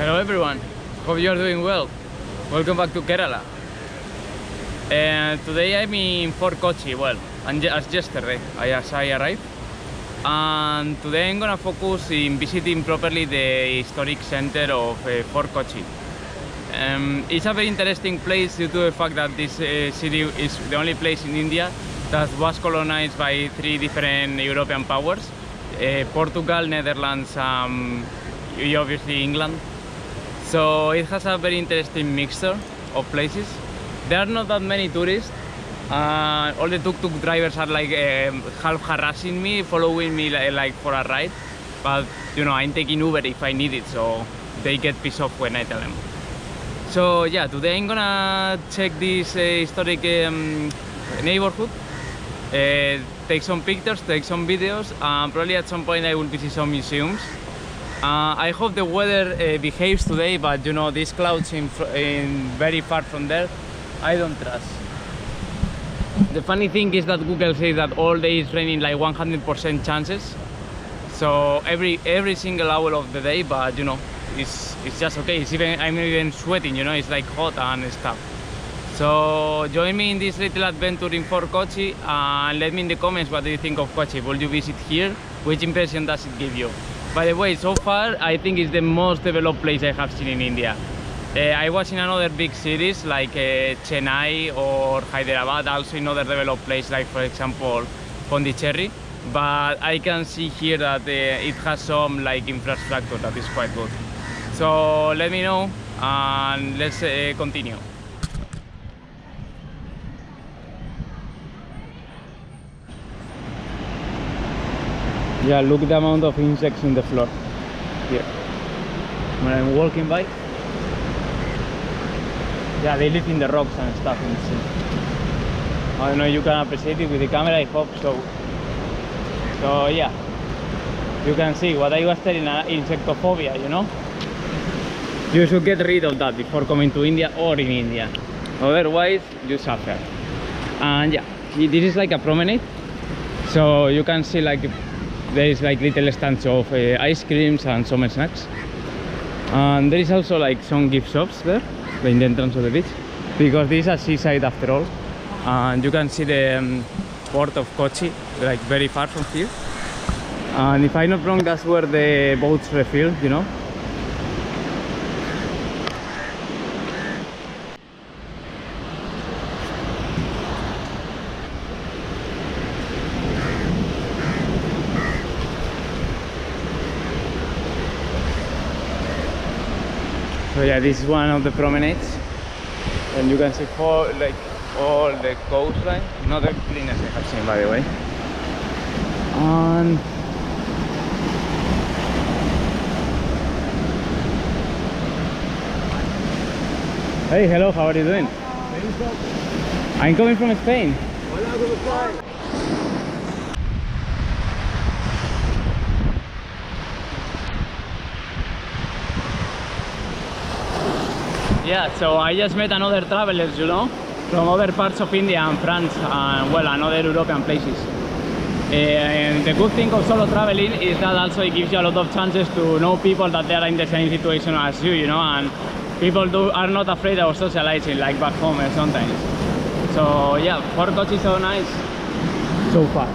Hello everyone, hope you are doing well. Welcome back to Kerala. And today I'm in Fort Kochi, as yesterday as I arrived. And today I'm gonna focus in visiting properly the historic center of Fort Kochi. It's a very interesting place due to the fact that this city is the only place in India that was colonized by 3 different European powers. Portugal, Netherlands, obviously England. So it has a very interesting mixture of places. There are not that many tourists. All the tuk-tuk drivers are like half harassing me, following me like for a ride. But you know, I'm taking Uber if I need it, so they get pissed off when I tell them. So yeah, today I'm gonna check this historic neighborhood, take some pictures, take some videos, and probably at some point I will visit some museums. I hope the weather behaves today, but you know, these clouds in very far from there, I don't trust. The funny thing is that Google says that all day is raining, like 100% chances. So every single hour of the day, but you know, it's just okay. I'm even sweating, you know, it's like hot and stuff. So join me in this little adventure in Fort Kochi, and let me in the comments what do you think of Kochi. Will you visit here? Which impression does it give you? By the way, so far I think it's the most developed place I have seen in India. I was in another big cities like Chennai or Hyderabad, also in other developed places like, for example, Pondicherry. But I can see here that it has some like infrastructure that is quite good. So let me know and let's continue. Yeah, look the amount of insects in the floor here when I'm walking by. Yeah, they live in the rocks and stuff in the sea. I don't know, you can appreciate it with the camera, I hope so. So yeah, you can see what I was telling, insectophobia, you know? You should get rid of that before coming to India or in India. Otherwise, you suffer. And yeah, this is like a promenade. So you can see like there is like little stands of ice creams and some snacks. And there is also like some gift shops there in the entrance of the beach, because this is a seaside after all. And you can see the port of Kochi, like very far from here. And if I'm not wrong, that's where the boats refill, you know. So yeah, this is one of the promenades, and you can see like all the coastline. Not the cleanest I have seen, by the way. And hey, hello, how are you doing? I'm coming from Spain. Yeah, so I just met another travelers, you know, from other parts of India and France and well, and other European places. And the good thing of solo traveling is that also it gives you a lot of chances to know people that they are in the same situation as you know, and people are not afraid of socializing like back home sometimes. So yeah, Fort Kochi is so nice so far.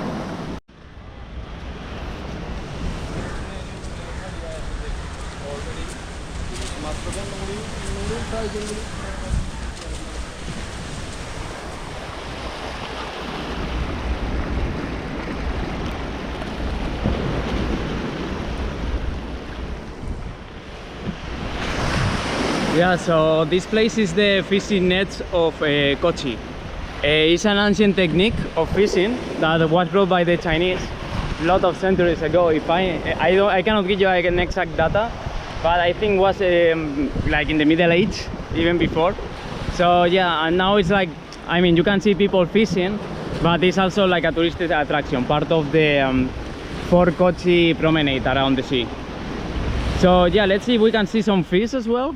Yeah, so this place is the fishing nets of Kochi. It's an ancient technique of fishing that was brought by the Chinese a lot of centuries ago. If I cannot give you like an exact data, but I think it was like in the Middle Age, even before. So yeah, and now it's like, I mean, you can see people fishing, but it's also like a touristic attraction, part of the Fort Kochi promenade around the sea. So yeah, let's see if we can see some fish as well.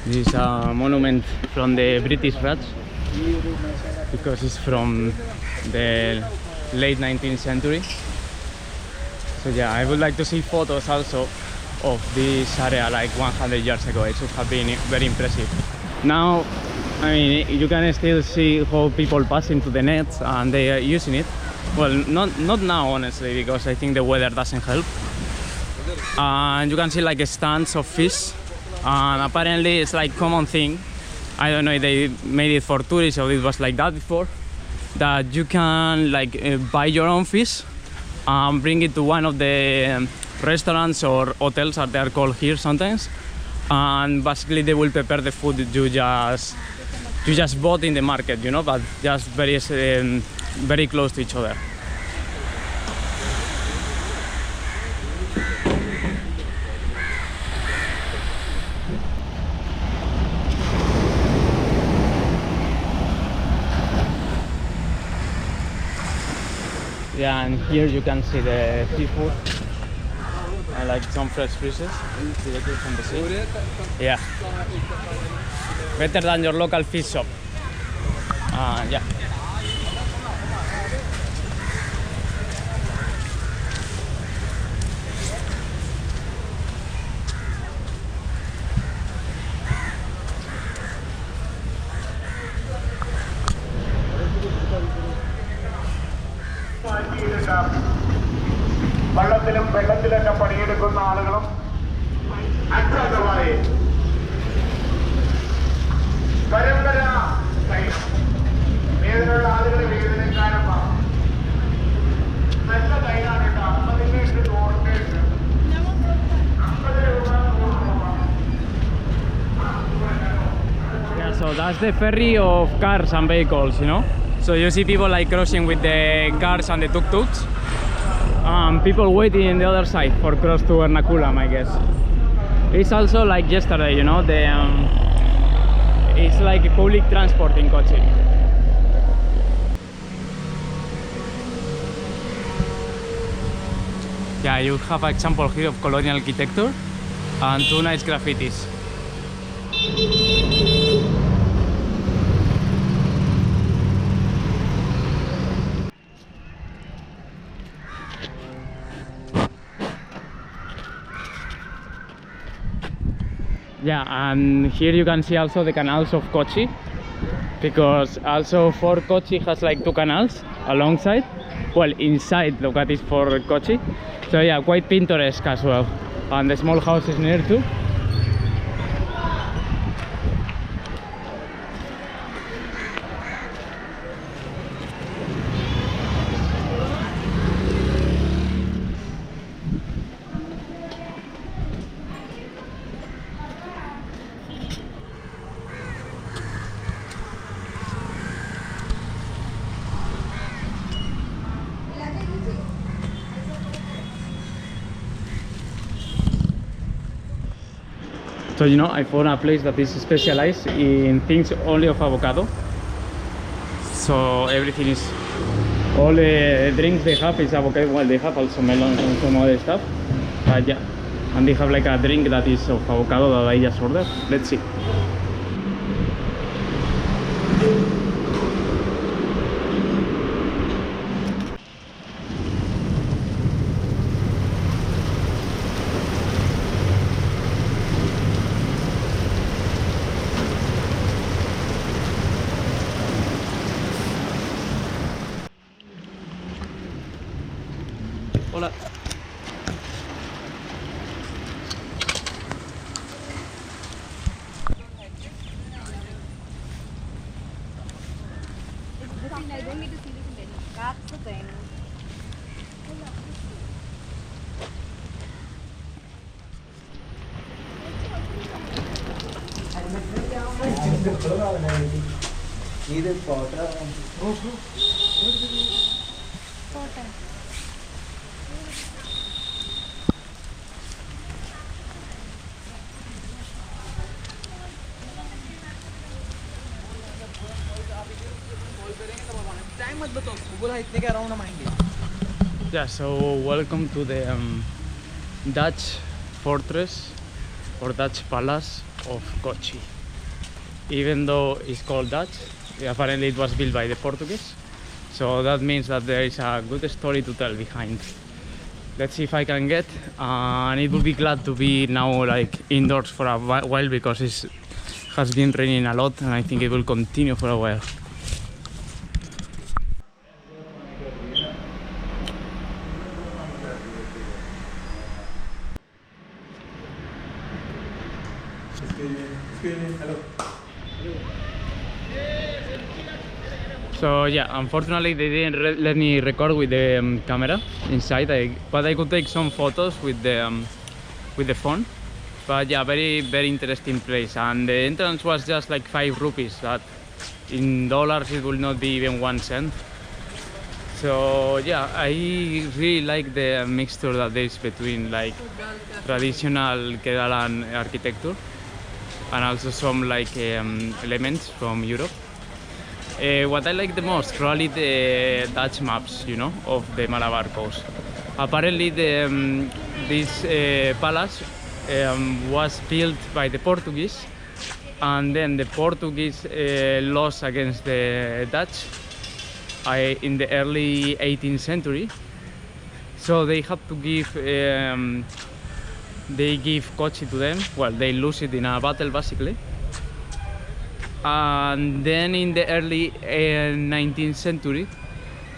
This is a monument from the British Raj, because it's from the late 19th century. So yeah, I would like to see photos also of this area like 100 years ago. It should have been very impressive. Now, I mean, you can still see how people pass into the nets and they are using it. Well, not now honestly, because I think the weather doesn't help. And you can see like stands of fish, and apparently it's like common thing. I don't know if they made it for tourists or it was like that before, that you can like buy your own fish and bring it to one of the restaurants or hotels, as they are called here sometimes, and basically they will prepare the food you just bought in the market, you know, but just very close to each other. Yeah, and here you can see the seafood. I like some fresh fishes directly from the sea. Yeah, better than your local fish shop. Yeah. വള്ളത്തിലും വെള്ളത്തിലൊക്കെ പണിയെടുക്കുന്ന ആളുകളും അച്ഛമായി പരമ്പര വേദനയുള്ള ആളുകളെ വേദനക്കാരമാണ്. നല്ല തൈരാണ് കേട്ടോ. 50 ഓർമ്മയുണ്ട്. 50 രൂപ. Yeah, so that's the ferry of cars and vehicles, you know. So you see people like crossing with the cars and the tuk-tuks. People waiting on the other side for cross to Ernakulam, I guess. It's also like yesterday, you know, it's like public transport in Kochi. Yeah, you have an example here of colonial architecture and 2 nice graffitis. Yeah, and here you can see also the canals of Kochi, because also Fort Kochi has like 2 canals alongside, well, inside the what is Fort Kochi. So yeah, quite picturesque as well, and the small houses near too. So you know, I found a place that is specialized in things only of avocado. So everything is, all the drinks they have is avocado. Well, they have also melons and some other stuff. But yeah, and they have like a drink that is of avocado that I just ordered. Let's see. Hola. I don't need to see this in Delhi. That's the thing. Yeah, so welcome to the Dutch fortress or Dutch palace of Kochi. Even though it's called Dutch, apparently it was built by the Portuguese, so that means that there is a good story to tell behind let's see if I can get, and it would be glad to be now like indoors for a while because it has been raining a lot and I think it will continue for a while. So yeah, unfortunately they didn't let me record with the camera inside, but I could take some photos with the phone. But yeah, very interesting place, and the entrance was just like 5 rupees, that in dollars it will not be even 1 cent. So yeah, I really like the mixture that there is between like traditional Keralan architecture and also some like elements from Europe. What I like the most, probably the Dutch maps, you know, of the Malabar coast. Apparently this palace was built by the Portuguese, and then the Portuguese lost against the Dutch in the early 18th century. So they had to give Kochi to them. Well, they lose it in a battle basically. And then in the early 19th century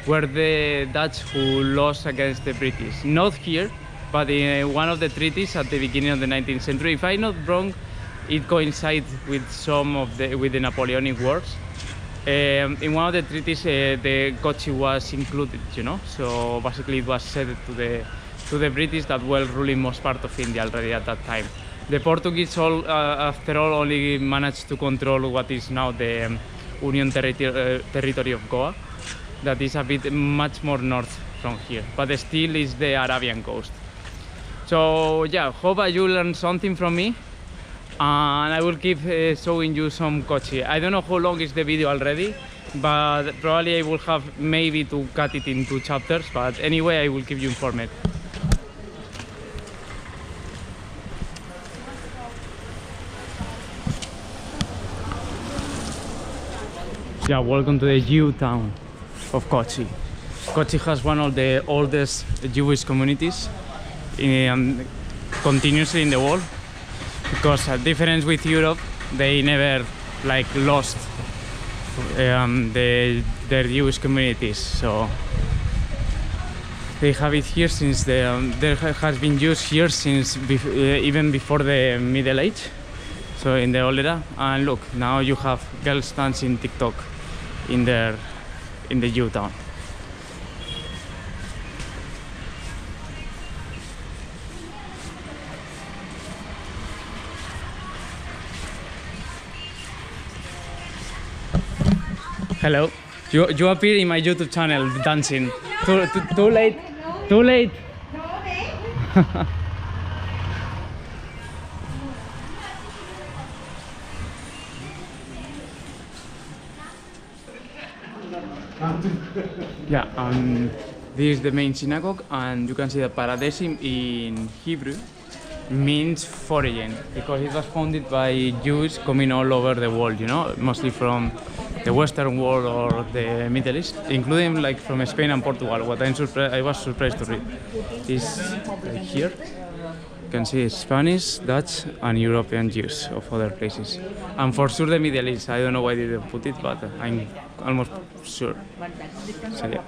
were the Dutch who lost against the British. Not here, but in one of the treaties at the beginning of the 19th century. If I'm not wrong, it coincides with with the Napoleonic Wars. In one of the treaties, the Kochi was included, you know. So basically, it was said to the British that were ruling most part of India already at that time. The Portuguese, after all, only managed to control what is now the Union territory of Goa. That is a bit much more north from here, but still is the Arabian coast. So yeah, hope you learned something from me, and I will keep showing you some Kochi. I don't know how long is the video already, but probably I will have maybe to cut it into chapters, but anyway I will keep you informed. Yeah, welcome to the Jew Town of Kochi. Kochi has one of the oldest Jewish communities continuously in the world, because a difference with Europe, they never like lost their Jewish communities. So they have it here since there has been Jews here since even before the Middle Age. So in the old era, and look, now you have girls dancing TikTok in the Jew Town. Hello, you appear in my YouTube channel dancing. Too late. Too late. Yeah, this is the main synagogue, and you can see that Paradesi in Hebrew means foreign, because it was founded by Jews coming all over the world, you know, mostly from the Western world or the Middle East, including like from Spain and Portugal. What I was surprised to read is like here you can see Spanish, Dutch and European Jews of other places, and for sure the Middle East. I don't know why they didn't put it, but I'm almost sure. So, yeah.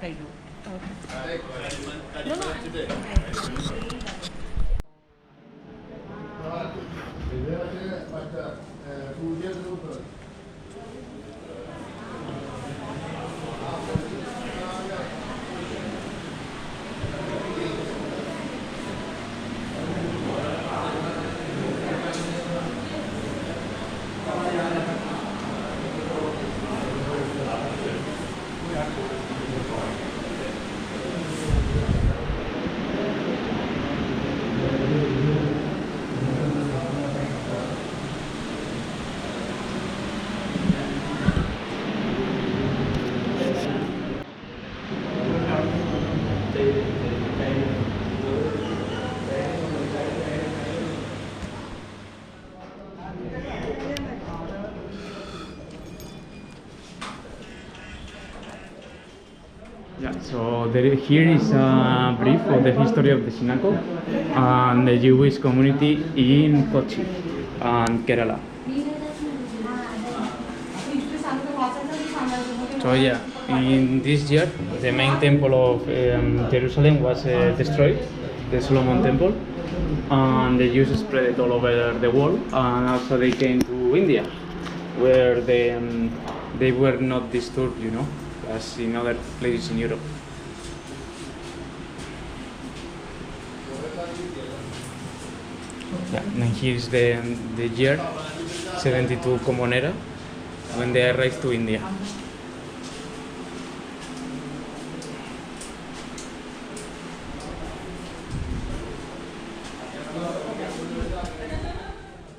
Yeah, so here is a brief of the history of the synagogue and the Jewish community in Kochi and Kerala. So yeah, in this year, the main temple of Jerusalem was destroyed, the Solomon Temple, and the Jews spread it all over the world, and also they came to India, where they were not disturbed, you know, as in other places in Europe. Yeah, and here is the year 72 Common Era, when they arrived to India.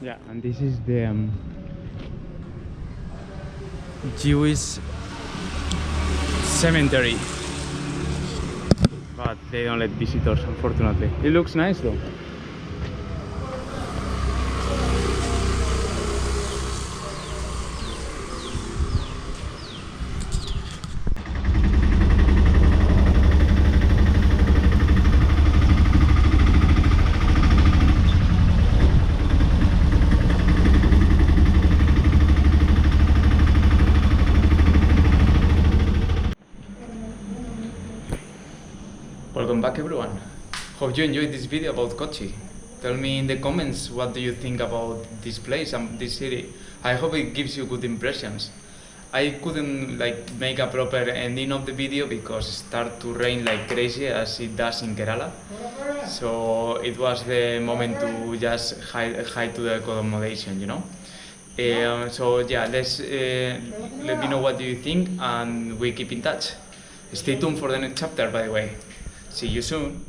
Yeah, and this is the Jewish cemetery, but they don't let visitors, unfortunately. It looks nice though. Welcome back everyone. Hope you enjoyed this video about Kochi. Tell me in the comments what do you think about this place and this city. I hope it gives you good impressions. I couldn't make a proper ending of the video because it started to rain like crazy as it does in Kerala. So it was the moment to just hide to the accommodation, you know. So yeah, let me know what do you think and we keep in touch. Stay tuned for the next chapter, by the way. See you soon.